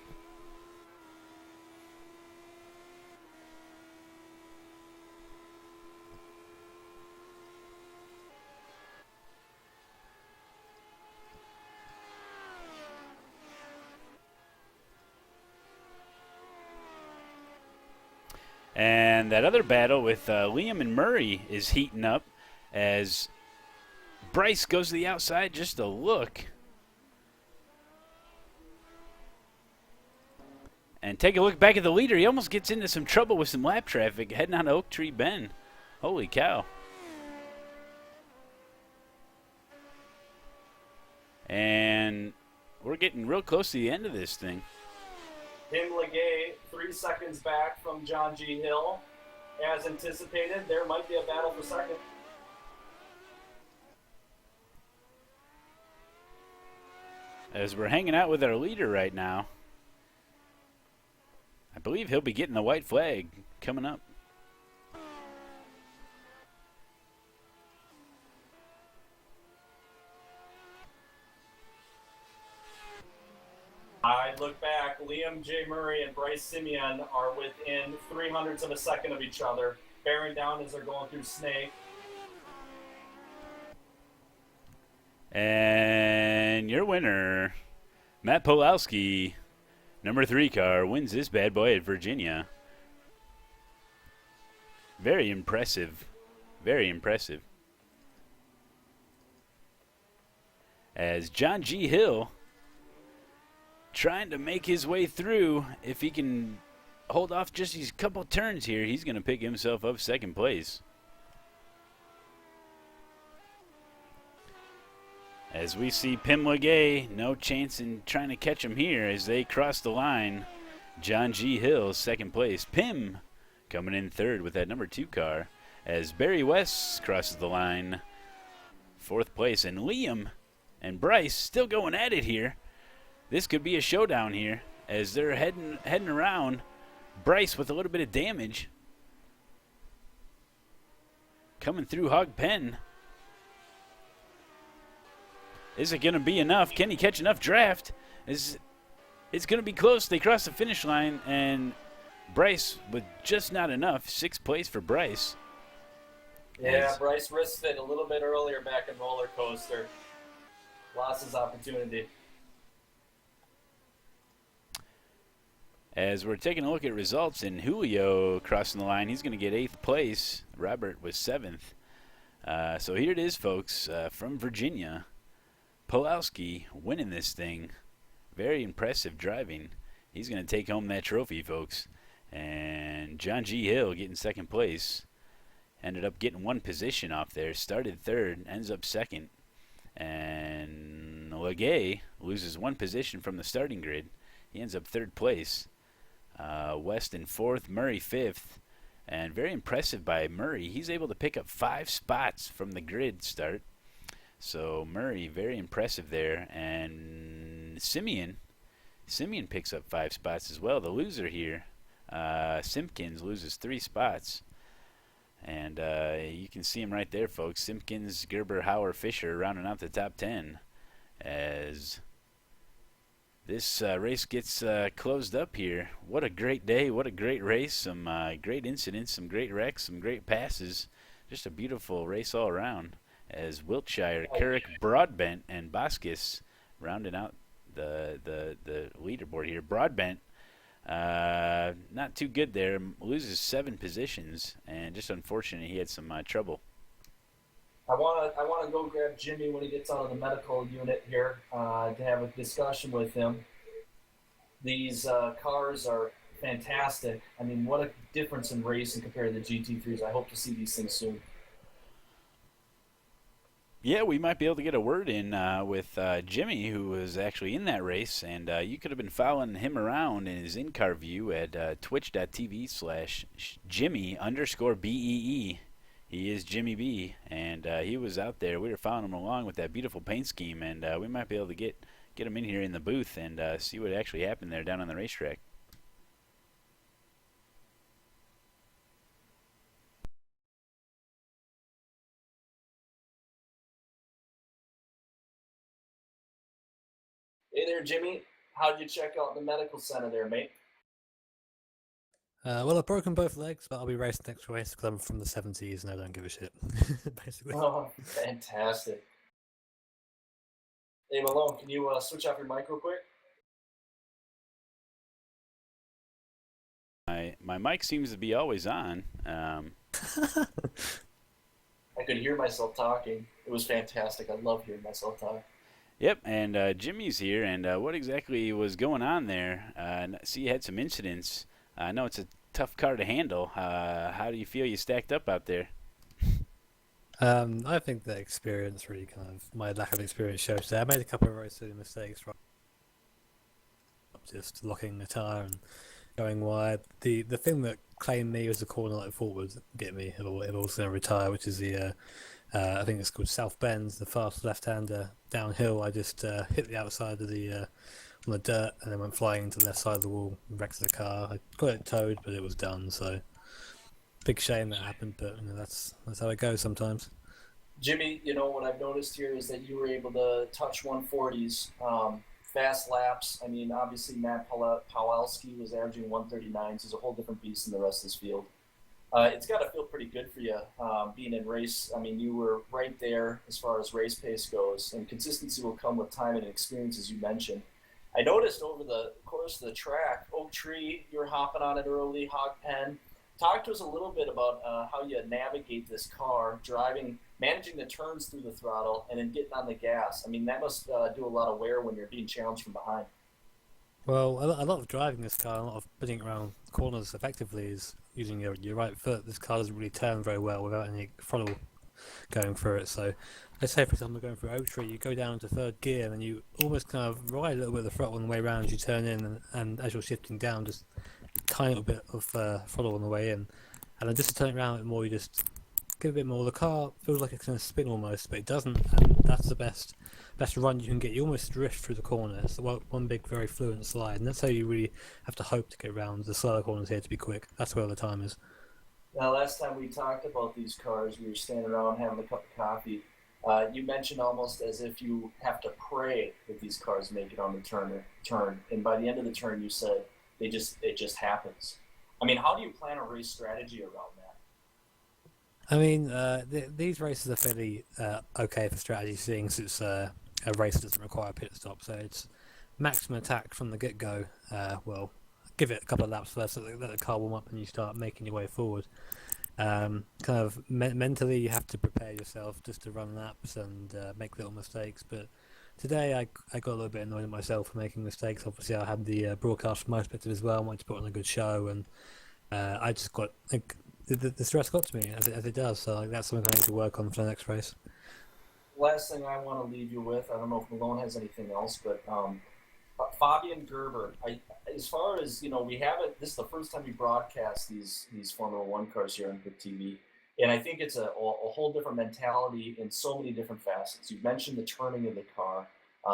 S1: And that other battle with Liam and Murray is heating up as Bryce goes to the outside just a look. And take a look back at the leader. He almost gets into some trouble with some lap traffic heading on to Oak Tree Bend. Holy cow. And we're getting real close to the end of this thing.
S2: Tim Legay, 3 seconds back from John G. Hill. As anticipated, there might be a battle for second.
S1: As we're hanging out with our leader right now, I believe he'll be getting the white flag coming up.
S2: I look back, Liam J. Murray and Bryce Simeon are within 0.03 of a second of each other, bearing down as they're going through Snake.
S1: And your winner, Matt Pawlowski, number 3 car, wins this bad boy at Virginia. Very impressive. Very impressive. As John G. Hill trying to make his way through. If he can hold off just these couple turns here, he's going to pick himself up second place. As we see Pim Legay, no chance in trying to catch him here as they cross the line. John G. Hill, second place. Pim coming in third with that number 2 car. As Barry West crosses the line, fourth place. And Liam and Bryce still going at it here. This could be a showdown here as they're heading around. Bryce with a little bit of damage. Coming through Hog Pen. Is it going to be enough? Can he catch enough draft? It's going to be close. They cross the finish line, and Bryce with just not enough. 6th place for Bryce.
S2: Yeah, Bryce risked it a little bit earlier back in Roller Coaster. Lost his opportunity.
S1: As we're taking a look at results, in Julio crossing the line, he's going to get 8th place. Robert was 7th. So here it is, folks, from Virginia. Pawlowski winning this thing. Very impressive driving. He's going to take home that trophy, folks. And John G. Hill getting 2nd place. Ended up getting 1 position off there. Started 3rd, ends up 2nd. And Legay loses 1 position from the starting grid. He ends up 3rd place. West in 4th, Murray 5th. And very impressive by Murray. He's able to pick up 5 spots from the grid start. So Murray, very impressive there. And Simeon picks up 5 spots as well. The loser here, Simpkins, loses 3 spots. And you can see him right there, folks. Simpkins, Gerber, Hauer, Fisher rounding out the top 10 as this race gets closed up here. What a great day. What a great race. Some great incidents, some great wrecks, some great passes. Just a beautiful race all around. As Wiltshire, Carrick, Broadbent, and Boskus rounding out the leaderboard here. Broadbent, not too good there. Loses 7 positions, and just unfortunate he had some trouble.
S2: I want to go grab Jimmy when he gets out of the medical unit here to have a discussion with him. These cars are fantastic. I mean, what a difference in racing compared to the GT3s. I hope to see these things soon.
S1: Yeah, we might be able to get a word in with Jimmy, who was actually in that race, and you could have been following him around in his in-car view at twitch.tv/Jimmy_BEE. He is Jimmy B, and he was out there. We were following him along with that beautiful paint scheme, and we might be able to get him in here in the booth and see what actually happened there down on the racetrack.
S2: Hey there, Jimmy. How did you check out the medical center there, mate?
S3: Well, I've broken both legs, but I'll be racing next race because I'm from the 70s and I don't give a shit, basically.
S2: Oh, fantastic. Hey, Malone, can you switch off your mic real quick?
S1: My mic seems to be always on.
S2: I could hear myself talking. It was fantastic. I love hearing myself talk.
S1: Yep, and Jimmy's here, and what exactly was going on there? See, you had some incidents. I know it's a tough car to handle. How do you feel you stacked up out there?
S3: I think the experience really my lack of experience shows there. I made a couple of very silly mistakes, right? Just locking the tire and going wide. The thing that claimed me was the corner that I thought would get me if I was going to retire, which is the I think it's called South Bend, the fast left-hander downhill. I just hit the outside of the on the dirt and then went flying into the left side of the wall, wrecked the car. I got it towed, but it was done. So big shame that happened, but that's how it goes sometimes.
S2: Jimmy, what I've noticed here is that you were able to touch 140s, fast laps. I mean, obviously Matt Pawlowski was averaging 139s. He's a whole different beast than the rest of this field. It's got to feel pretty good for you being in race. I mean, you were right there as far as race pace goes, and consistency will come with time and experience, as you mentioned. I noticed over the course of the track, Oak Tree, you were hopping on it early, Hog Pen. Talk to us a little bit about how you navigate this car, driving, managing the turns through the throttle, and then getting on the gas. I mean, that must do a lot of wear when you're being challenged from behind.
S3: Well, a lot of driving this car, a lot of putting it around corners effectively is using your right foot. This car doesn't really turn very well without any throttle going through it. So, let's say for example, going through Oak Tree, you go down into third gear and you almost kind of ride a little bit of the throttle on the way around as you turn in, and as you're shifting down, just tiny little bit of throttle on the way in, and then just to turn it around a bit more, you just give a bit more. The car feels like it's going to spin almost, but it doesn't, and that's the best run you can get. You almost drift through the corner. It's one big, very fluent slide, and that's how you really have to hope to get around the slower corners here to be quick. That's where the time is.
S2: Now, last time we talked about these cars, we were standing around having a cup of coffee. You mentioned almost as if you have to pray that these cars make it on the turn, and by the end of the turn, you said it just happens. I mean, how do you plan a race strategy around that?
S3: I mean, these races are fairly okay for strategy, seeing as it's a race that doesn't require a pit stop, so it's maximum attack from the get-go. Well, give it a couple of laps first, so let the car warm up, and you start making your way forward. Kind of mentally, you have to prepare yourself just to run laps and make little mistakes. But today, I got a little bit annoyed at myself for making mistakes. Obviously, I had the broadcast from my perspective as well. I wanted to put on a good show, and I just got like the stress got to me as it does. So like, that's something I need to work on for the next race.
S2: Last thing I want to leave you with, I don't know if Malone has anything else, but Fabian Gerber. As far as we haven't. This is the first time we broadcast these Formula One cars here on Good TV, and I think it's a whole different mentality in so many different facets. You mentioned the turning of the car,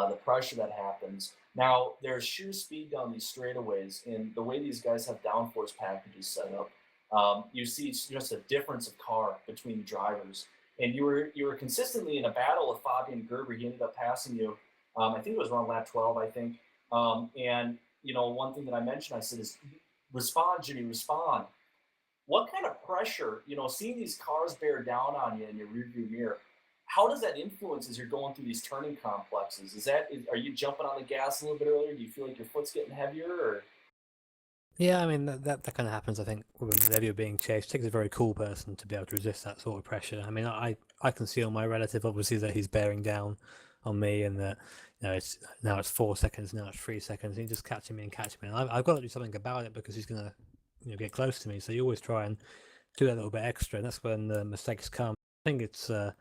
S2: the pressure that happens. Now there's sheer speed down these straightaways, and the way these guys have downforce packages set up, you see just a difference of car between drivers. And you were consistently in a battle with Fabian Gerber. He ended up passing you. I think it was around lap 12. I think. And one thing that I mentioned, I said is, respond, Jimmy, respond. What kind of pressure, seeing these cars bear down on you in your rearview mirror? How does that influence as you're going through these turning complexes? Are you jumping on the gas a little bit earlier? Do you feel like your foot's getting heavier? Or
S3: Yeah, I mean that kind of happens. I think whenever you're being chased, it takes a very cool person to be able to resist that sort of pressure. I mean, I can see on my relative obviously that he's bearing down on me, and that it's 4 seconds, now it's 3 seconds. And he's just catching me and catching me, and I've got to do something about it because he's gonna get close to me. So you always try and do that little bit extra, and that's when the mistakes come. I think it's a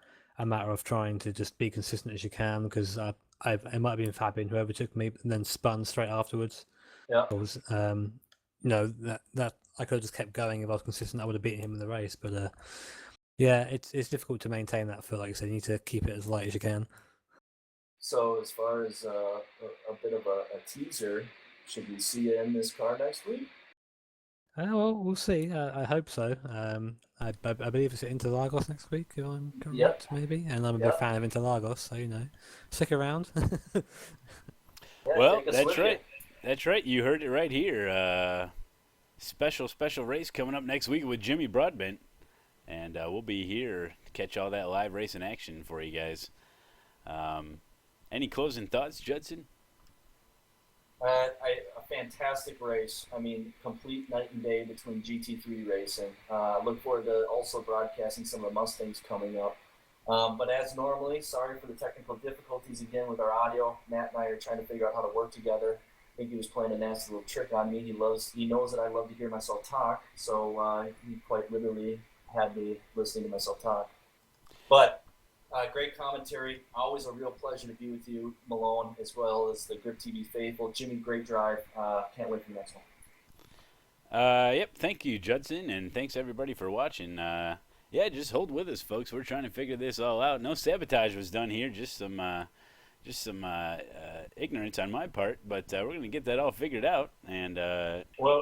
S3: matter of trying to just be consistent as you can, because it might have been Fabian who overtook me, and then spun straight afterwards.
S2: yeah.
S3: I was that I could have just kept going. If I was consistent, I would have beaten him in the race. But yeah, it's difficult to maintain that feel. Like you said, you need to keep it as light as you can.
S2: So as far as a bit of a teaser, should we see you in this car next week?
S3: Well, we'll see. I hope so. I believe it's at Interlagos next week, if I'm
S2: Yep.
S3: correct, maybe. And I'm a big
S2: Yep.
S3: fan of Interlagos, so stick around.
S2: Yeah,
S1: Well,
S2: take us
S1: that's
S2: with you.
S1: right. That's right. You heard it right here. Special race coming up next week with Jimmy Broadbent, and we'll be here to catch all that live racing action for you guys. Any closing thoughts, Judson?
S2: A fantastic race. I mean, complete night and day between GT3 racing. Look forward to also broadcasting some of the Mustangs coming up. But as normally, sorry for the technical difficulties again with our audio. Matt and I are trying to figure out how to work together. I think he was playing a nasty little trick on me. He knows that I love to hear myself talk, so he quite literally had me listening to myself talk. But great commentary. Always a real pleasure to be with you, Malone, as well as the Grip TV faithful. Jimmy, great drive. Can't wait for the next one.
S1: Yep. Thank you, Judson, and thanks everybody for watching. Yeah, just hold with us, folks. We're trying to figure this all out. No sabotage was done here. Just some ignorance on my part, but we're gonna get that all figured out and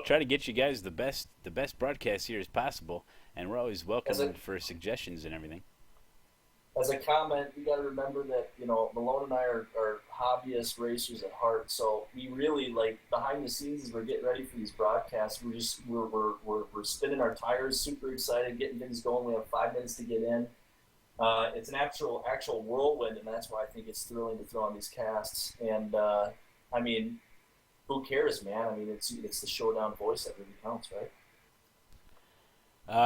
S1: try to get you guys the best broadcast here as possible. And we're always welcome for suggestions and everything.
S2: as a comment, you got to remember that Malone and I are hobbyist racers at heart. So we really like behind the scenes as we're getting ready for these broadcasts. We're spinning our tires, super excited, getting things going. We have 5 minutes to get in. It's an actual whirlwind, and that's why I think it's thrilling to throw on these casts. And I mean, who cares, man? I mean, it's the ShowDown voice that really counts, right?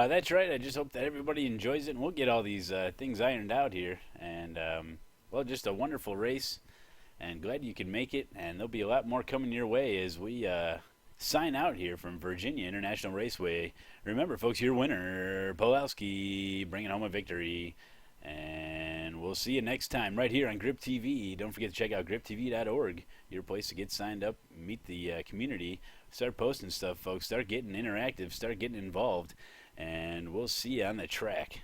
S1: That's right. I just hope that everybody enjoys it, and we'll get all these things ironed out here. And, well, just a wonderful race, and glad you could make it. And there'll be a lot more coming your way as we sign out here from Virginia International Raceway. Remember, folks, your winner, Pulowski, bringing home a victory. And we'll see you next time right here on Grip TV. Don't forget to check out griptv.org, your place to get signed up, meet the community, start posting stuff, folks, start getting interactive, start getting involved, and we'll see you on the track.